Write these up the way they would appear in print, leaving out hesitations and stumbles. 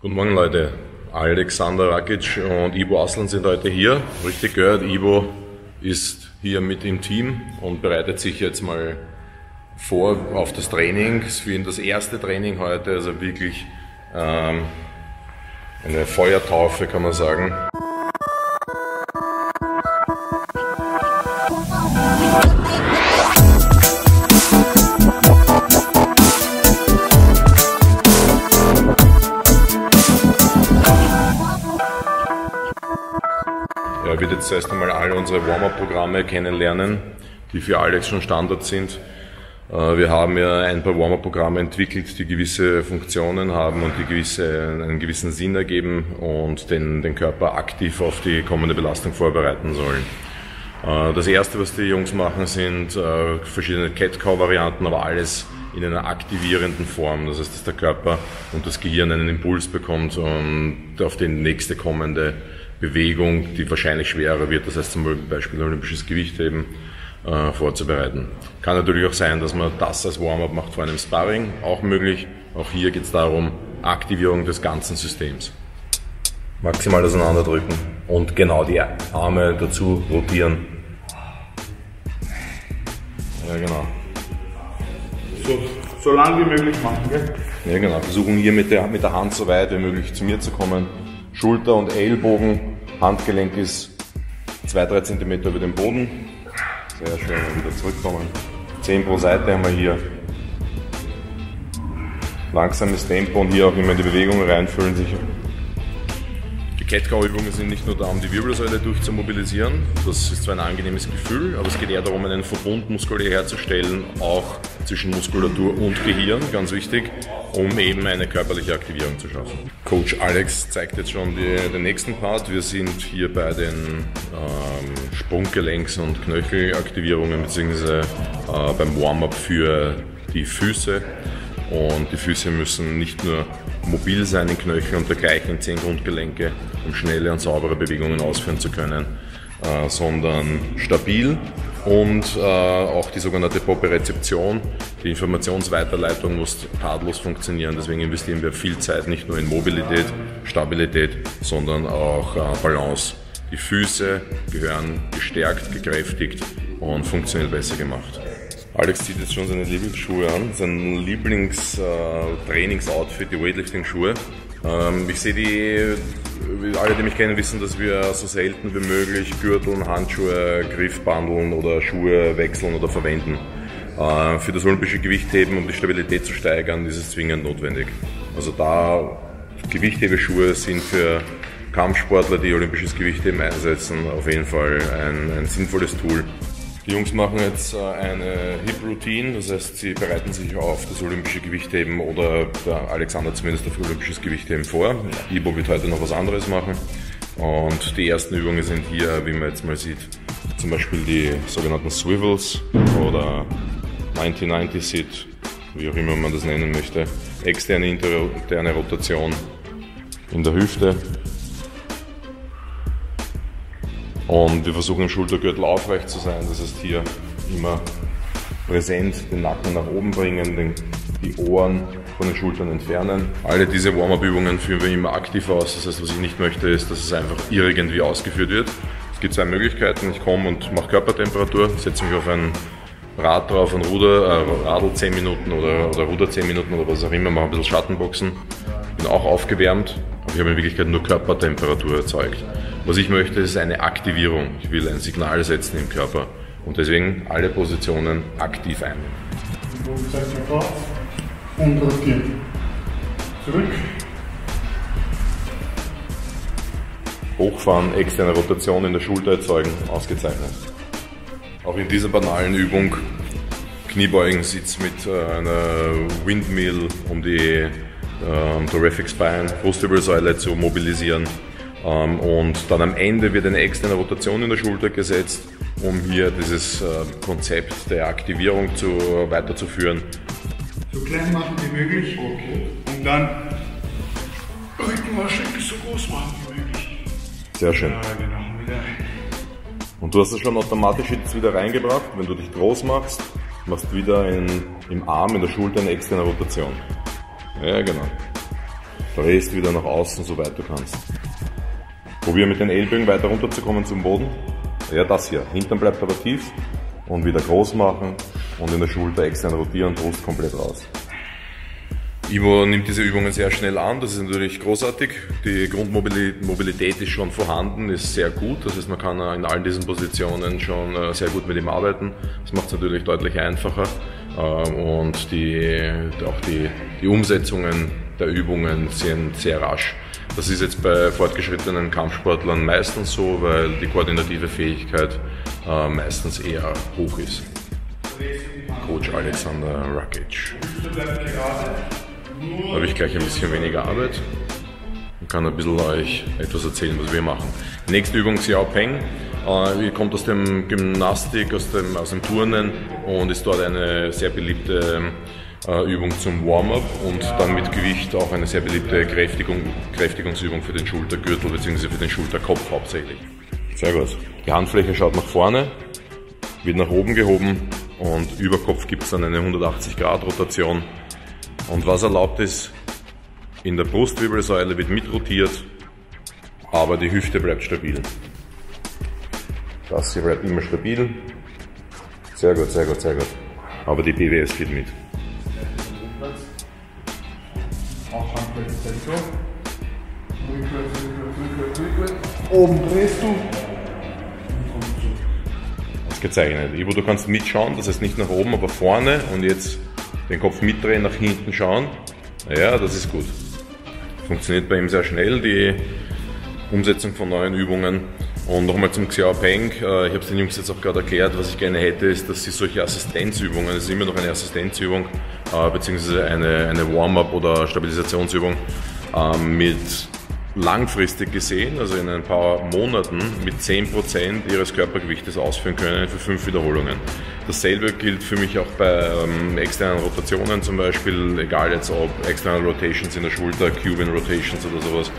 Guten Morgen Leute, Alexander Rakic und Ivo Aslan sind heute hier. Richtig gehört, Ivo ist hier mit im Team und bereitet sich jetzt mal vor auf das Training. Es ist für ihn das erste Training heute, also wirklich eine Feuertaufe kann man sagen. Er wird jetzt erst einmal alle unsere Warm-Up-Programme kennenlernen, die für Alex schon Standard sind. Wir haben ja ein paar Warm-Up-Programme entwickelt, die gewisse Funktionen haben und die einen gewissen Sinn ergeben und den Körper aktiv auf die kommende Belastung vorbereiten sollen. Das erste, was die Jungs machen, sind verschiedene Cat-Cow-Varianten, aber alles in einer aktivierenden Form. Das heißt, dass der Körper und das Gehirn einen Impuls bekommt und auf die nächste kommende Bewegung, die wahrscheinlich schwerer wird, das heißt zum Beispiel olympisches Gewichtheben, vorzubereiten. Kann natürlich auch sein, dass man das als Warm-up macht vor einem Sparring, auch möglich. Auch hier geht es darum, Aktivierung des ganzen Systems. Maximal auseinanderdrücken und genau die Arme dazu rotieren. Ja, genau. So lang wie möglich machen, gell? Ja, genau. Versuchen hier mit der Hand so weit wie möglich zu mir zu kommen. Schulter und Ellbogen, Handgelenk ist 2-3 cm über dem Boden. Sehr schön, wieder zurückkommen. 10 pro Seite haben wir hier. Langsames Tempo und hier auch immer in die Bewegung reinfühlen sicher. Die Cat-Cow-Übungen sind nicht nur da, um die Wirbelsäule durchzumobilisieren. Das ist zwar ein angenehmes Gefühl, aber es geht eher darum, einen Verbund muskulär herzustellen, auch zwischen Muskulatur und Gehirn, ganz wichtig, um eben eine körperliche Aktivierung zu schaffen. Coach Alex zeigt jetzt schon den nächsten Part. Wir sind hier bei den Sprunggelenks- und Knöchelaktivierungen bzw. beim Warm-up für die Füße. Und die Füße müssen nicht nur mobil sein in Knöcheln und dergleichen in 10 Grundgelenke, um schnelle und saubere Bewegungen ausführen zu können, sondern stabil und auch die sogenannte Propriozeption, die Informationsweiterleitung muss tadellos funktionieren. Deswegen investieren wir viel Zeit nicht nur in Mobilität, Stabilität, sondern auch Balance. Die Füße gehören gestärkt, gekräftigt und funktionell besser gemacht. Alex zieht jetzt schon seine Lieblingsschuhe an, sein Lieblingstrainingsoutfit, die Weightlifting-Schuhe. Ich sehe alle, die mich kennen, wissen, dass wir so selten wie möglich Gürteln, Handschuhe, Griffbandeln oder Schuhe wechseln oder verwenden. Für das olympische Gewichtheben, um die Stabilität zu steigern, ist es zwingend notwendig. Also da Gewichthebeschuhe sind für Kampfsportler, die olympisches Gewichtheben einsetzen, auf jeden Fall ein sinnvolles Tool. Die Jungs machen jetzt eine Hip-Routine, das heißt, sie bereiten sich auf das olympische Gewichtheben oder der Alexander zumindest auf olympisches Gewichtheben vor. Ivo wird heute noch was anderes machen. Und die ersten Übungen sind hier, wie man jetzt mal sieht, zum Beispiel die sogenannten Swivels oder 90-90-Sit, wie auch immer man das nennen möchte. Externe, interne Rotation in der Hüfte. Und wir versuchen im Schultergürtel aufrecht zu sein, das heißt hier immer präsent den Nacken nach oben bringen, die Ohren von den Schultern entfernen. Alle diese Warm-up-Übungen führen wir immer aktiv aus, das heißt, was ich nicht möchte, ist, dass es einfach irgendwie ausgeführt wird. Es gibt 2 Möglichkeiten, ich komme und mache Körpertemperatur, setze mich auf ein Rad drauf, ein Radl 10 Minuten oder Ruder 10 Minuten oder was auch immer, mache ein bisschen Schattenboxen, bin auch aufgewärmt, aber ich habe in Wirklichkeit nur Körpertemperatur erzeugt. Was ich möchte, ist eine Aktivierung. Ich will ein Signal setzen im Körper und deswegen alle Positionen aktiv einnehmen. Und rotieren. Zurück. Hochfahren, externe Rotation in der Schulter erzeugen, ausgezeichnet. Auch in dieser banalen Übung Kniebeugen-Sitz mit einer Windmill, um die Thoracic Spine, Brustwirbelsäule zu mobilisieren. Und dann am Ende wird eine externe Rotation in der Schulter gesetzt, um hier dieses Konzept der Aktivierung weiterzuführen. So klein machen wie möglich, okay. Und dann Rückenmarschenkel so groß machen wie möglich. Sehr schön. Ja, genau, wieder. Und du hast es schon automatisch jetzt wieder reingebracht, wenn du dich groß machst, machst du wieder im Arm, in der Schulter eine externe Rotation. Ja, genau. drehst wieder nach außen, soweit du kannst. Probier mit den Ellbogen weiter runterzukommen zum Boden. Ja, das hier. Hintern bleibt aber tief und wieder groß machen und in der Schulter extern rotieren, Brust komplett raus. Ivo nimmt diese Übungen sehr schnell an, das ist natürlich großartig. Die Grundmobilität ist schon vorhanden, ist sehr gut. Das heißt, man kann in allen diesen Positionen schon sehr gut mit ihm arbeiten. Das macht es natürlich deutlich einfacher und auch die Umsetzungen der Übungen sind sehr rasch. Das ist jetzt bei fortgeschrittenen Kampfsportlern meistens so, weil die koordinative Fähigkeit meistens eher hoch ist. Coach Alexander Rakic. Da habe ich gleich ein bisschen weniger Arbeit und kann ein bisschen euch etwas erzählen, was wir machen. Die nächste Übung ist Xiao Peng. Die kommt aus dem Gymnastik, aus dem Turnen und ist dort eine sehr beliebte Übung zum Warm-up und dann mit Gewicht auch eine sehr beliebte Kräftigungsübung für den Schultergürtel bzw. für den Schulterkopf hauptsächlich. Sehr gut. Die Handfläche schaut nach vorne, wird nach oben gehoben und über Kopf gibt es dann eine 180-Grad-Rotation. Und was erlaubt ist, in der Brustwirbelsäule wird mitrotiert, aber die Hüfte bleibt stabil. Das hier bleibt immer stabil. Sehr gut, sehr gut, sehr gut. Aber die BWS geht mit. Oben drehst du. Gezeichnet. Ivo, du kannst mitschauen, das heißt nicht nach oben, aber vorne und jetzt den Kopf mitdrehen, nach hinten schauen. Ja, das ist gut. Funktioniert bei ihm sehr schnell, die Umsetzung von neuen Übungen. Und nochmal zum Xiao Peng. Ich habe es den Jungs jetzt auch gerade erklärt, was ich gerne hätte, ist, dass sie solche Assistenzübungen, das ist immer noch eine Assistenzübung, beziehungsweise eine Warm-up oder Stabilisationsübung, mit langfristig gesehen, also in ein paar Monaten, mit 10% ihres Körpergewichtes ausführen können für 5 Wiederholungen. Dasselbe gilt für mich auch bei externen Rotationen zum Beispiel, egal jetzt ob externe Rotations in der Schulter, Cuban Rotations oder sowas.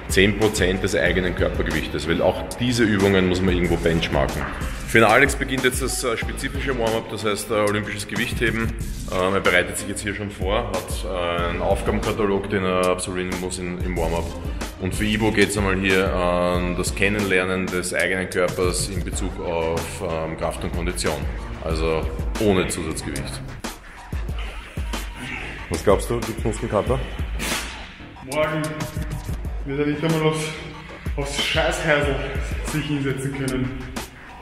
10% des eigenen Körpergewichtes, weil auch diese Übungen muss man irgendwo benchmarken. Für den Alex beginnt jetzt das spezifische Warm-up, das heißt olympisches Gewichtheben. Er bereitet sich jetzt hier schon vor, hat einen Aufgabenkatalog, den er absolvieren muss im Warm-up. Und für Ivo geht es einmal hier an das Kennenlernen des eigenen Körpers in Bezug auf Kraft und Kondition, also ohne Zusatzgewicht. Was glaubst du, gibt es Muskelkater? Morgen wird er nicht einmal aufs Scheißhäusl sich hinsetzen können.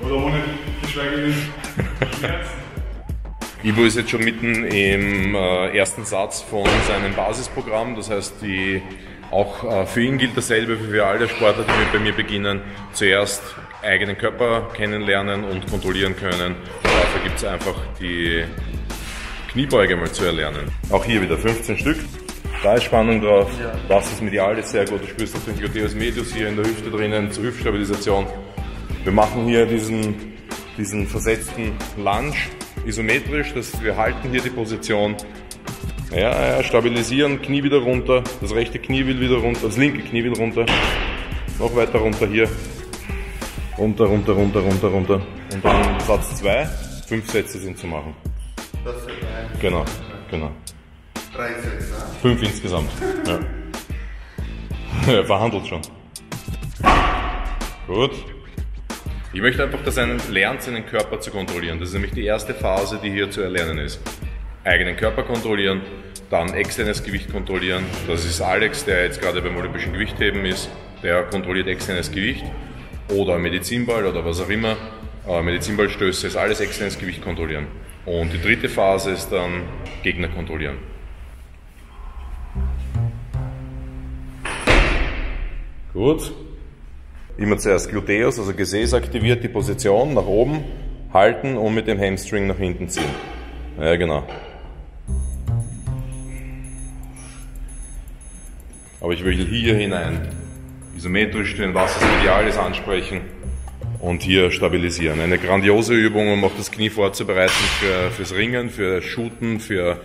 Oder ohne geschweige denn Schmerzen. Ivo ist jetzt schon mitten im ersten Satz von seinem Basisprogramm, das heißt, auch für ihn gilt dasselbe wie für alle Sportler, die bei mir beginnen. Zuerst eigenen Körper kennenlernen und kontrollieren können. Und dafür gibt es einfach die Kniebeuge mal zu erlernen. Auch hier wieder 15 Stück. Da ist Spannung drauf, das ist medial ist sehr gut, du spürst auch den Gluteus medius hier in der Hüfte drinnen zur Hüftstabilisation. Wir machen hier diesen versetzten Lunge isometrisch, wir halten hier die Position. Ja, stabilisieren, Knie wieder runter, das rechte Knie will wieder runter, das linke Knie will runter, noch weiter runter hier, runter, runter, runter, runter, runter. Und dann Satz 2, 5 Sätze sind zu machen. Das ist ja Genau, genau. 3 Sätze. 5 insgesamt. Ja. Er verhandelt schon. Gut. Ich möchte einfach, dass er lernt, seinen Körper zu kontrollieren. Das ist nämlich die erste Phase, die hier zu erlernen ist. Eigenen Körper kontrollieren, dann externes Gewicht kontrollieren. Das ist Alex, der jetzt gerade beim olympischen Gewichtheben ist. Der kontrolliert externes Gewicht oder Medizinball oder was auch immer. Medizinballstöße ist alles externes Gewicht kontrollieren. Und die dritte Phase ist dann Gegner kontrollieren. Gut. Immer zuerst Gluteus, also Gesäß aktiviert, die Position nach oben halten und mit dem Hamstring nach hinten ziehen. Ja, genau. Aber ich will hier hinein isometrisch den Vastus medialis ansprechen und hier stabilisieren. Eine grandiose Übung, um auch das Knie vorzubereiten fürs Ringen, für Shooten, für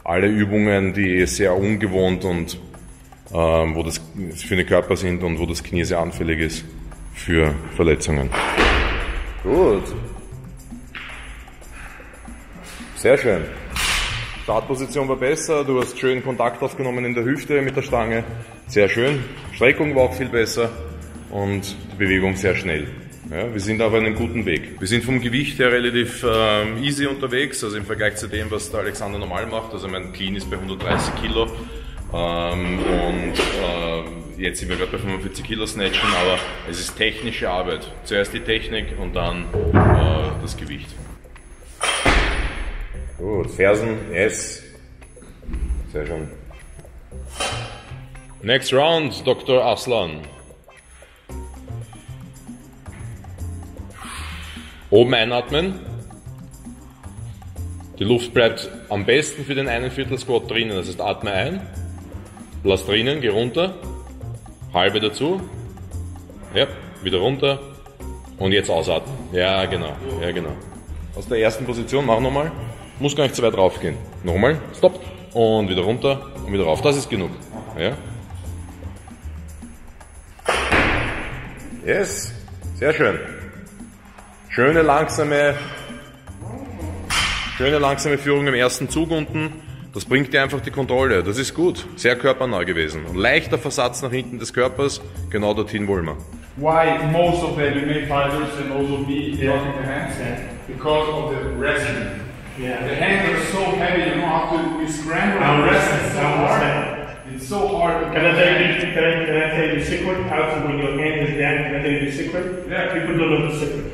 alle Übungen, die sehr ungewohnt und wo das für den Körper sind und wo das Knie sehr anfällig ist für Verletzungen. Gut. Sehr schön. Startposition war besser, du hast schön Kontakt aufgenommen in der Hüfte mit der Stange, sehr schön. Streckung war auch viel besser und die Bewegung sehr schnell. Ja, wir sind auf einem guten Weg. Wir sind vom Gewicht her relativ easy unterwegs, also im Vergleich zu dem, was der Alexander normal macht. Also mein Clean ist bei 130 Kilo jetzt sind wir gerade bei 45 Kilo Snatchen, aber es ist technische Arbeit. Zuerst die Technik und dann das Gewicht. Gut, Fersen, yes. Sehr schön. Next round, Dr. Aslan. Oben einatmen. Die Luft bleibt am besten für den 1/4 Squat drinnen. Das heißt, atme ein, lass drinnen, geh runter, halbe dazu, ja, wieder runter und jetzt ausatmen. Ja, genau, ja, genau. Aus der ersten Position, mach nochmal. Muss gar nicht zu weit rauf gehen. Nochmal, stopp und wieder runter und wieder rauf. Das ist genug. Ja. Yes, sehr schön. Schöne langsame Führung im ersten Zug unten. Das bringt dir einfach die Kontrolle. Das ist gut. Sehr körpernah gewesen. Und leichter Versatz nach hinten des Körpers. Genau dorthin wollen wir. Why most of the MMA fighters and also me dropping the handstand? Because of the wrestling. Yeah. The hands are so heavy, you don't have to be scrambling. I'm wrestling so hard. It's so hard. Can I tell you the secret? How to when your hand is down? Can I tell you the secret? Yeah. People don't know the secret.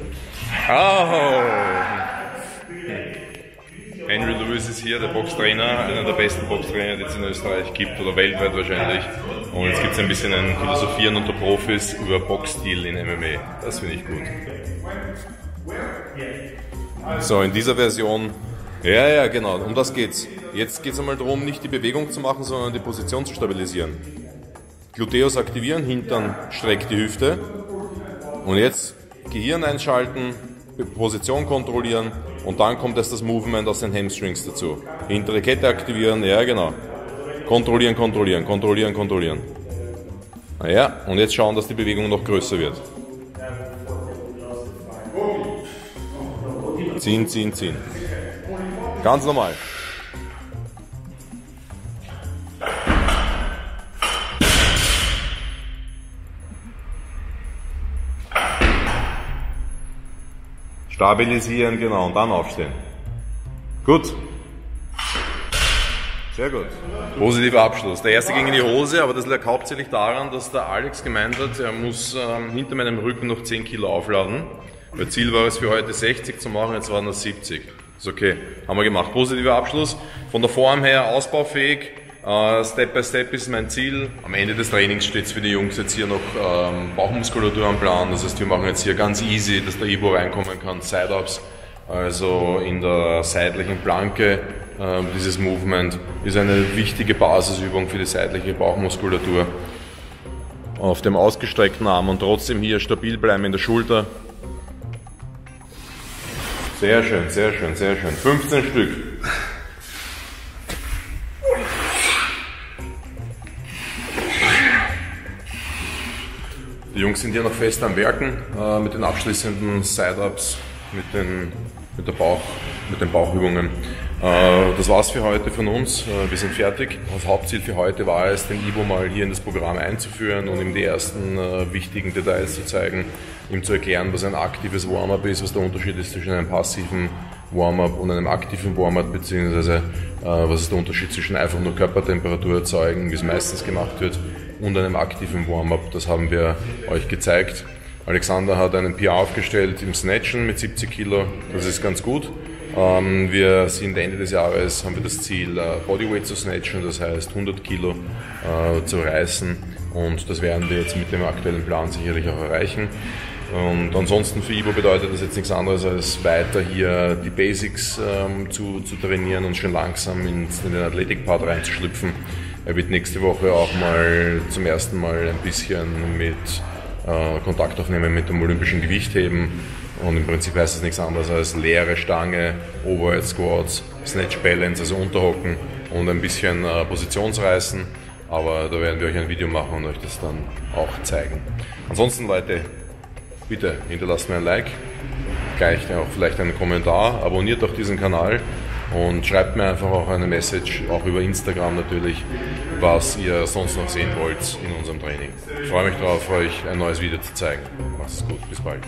Oh! Henry Lewis ist hier, der Boxtrainer, einer der besten Boxtrainer, die es in Österreich gibt, oder weltweit wahrscheinlich. Und jetzt gibt es ein bisschen ein Philosophieren unter Profis über Boxstil in MMA. Das finde ich gut. So, in dieser Version, ja, genau, um das geht's. Jetzt geht es einmal darum, nicht die Bewegung zu machen, sondern die Position zu stabilisieren. Gluteus aktivieren, Hintern streckt die Hüfte. Und jetzt Gehirn einschalten, Position kontrollieren und dann kommt erst das Movement aus den Hamstrings dazu. Hintere Kette aktivieren, ja genau. Kontrollieren, kontrollieren, kontrollieren, kontrollieren. Ja, und jetzt schauen, dass die Bewegung noch größer wird. Ziehen, ziehen, ziehen. Ganz normal. Stabilisieren, genau, und dann aufstehen. Gut. Sehr gut. Positiver Abschluss. Der erste ging in die Hose, aber das lag hauptsächlich daran, dass der Alex gemeint hat, er muss hinter meinem Rücken noch 10 Kilo aufladen. Mein Ziel war es für heute 60 zu machen, jetzt waren es 70. Ist okay. Haben wir gemacht. Positiver Abschluss. Von der Form her ausbaufähig. Step by Step ist mein Ziel. Am Ende des Trainings steht es für die Jungs jetzt hier noch Bauchmuskulatur am Plan. Das heißt, wir machen jetzt hier ganz easy, dass der Ivo reinkommen kann. Side-Ups, also in der seitlichen Planke. Dieses Movement ist eine wichtige Basisübung für die seitliche Bauchmuskulatur. Auf dem ausgestreckten Arm und trotzdem hier stabil bleiben in der Schulter. Sehr schön, sehr schön, sehr schön. 15 Stück. Die Jungs sind hier noch fest am Werken mit den abschließenden Side-Ups, mit den Bauchübungen. Das war's für heute von uns. Wir sind fertig. Das Hauptziel für heute war es, den Ivo mal hier in das Programm einzuführen und ihm die ersten wichtigen Details zu zeigen, ihm zu erklären, was ein aktives Warm-up ist, was der Unterschied ist zwischen einem passiven Warm-up und einem aktiven Warm-up, beziehungsweise was ist der Unterschied zwischen einfach nur Körpertemperatur erzeugen, wie es meistens gemacht wird, und einem aktiven Warm-up. Das haben wir euch gezeigt. Alexander hat einen PR aufgestellt im Snatchen mit 70 Kilo. Das ist ganz gut. Wir sind Ende des Jahres, haben wir das Ziel, Bodyweight zu snatchen, das heißt 100 Kilo zu reißen. Und das werden wir jetzt mit dem aktuellen Plan sicherlich auch erreichen. Und ansonsten für Ivo bedeutet das jetzt nichts anderes, als weiter hier die Basics zu trainieren und schon langsam in den Athletic-Part reinzuschlüpfen. Er wird nächste Woche auch mal zum ersten Mal ein bisschen mit Kontakt aufnehmen mit dem olympischen Gewichtheben. Und im Prinzip heißt das nichts anderes als leere Stange, Overhead Squats, Snatch Balance, also Unterhocken und ein bisschen Positionsreißen. Aber da werden wir euch ein Video machen und euch das dann auch zeigen. Ansonsten, Leute, bitte hinterlasst mir ein Like, gleich auch vielleicht einen Kommentar, abonniert auch diesen Kanal Und schreibt mir einfach auch eine Message, auch über Instagram natürlich, was ihr sonst noch sehen wollt in unserem Training. Ich freue mich darauf, euch ein neues Video zu zeigen. Macht's gut, bis bald.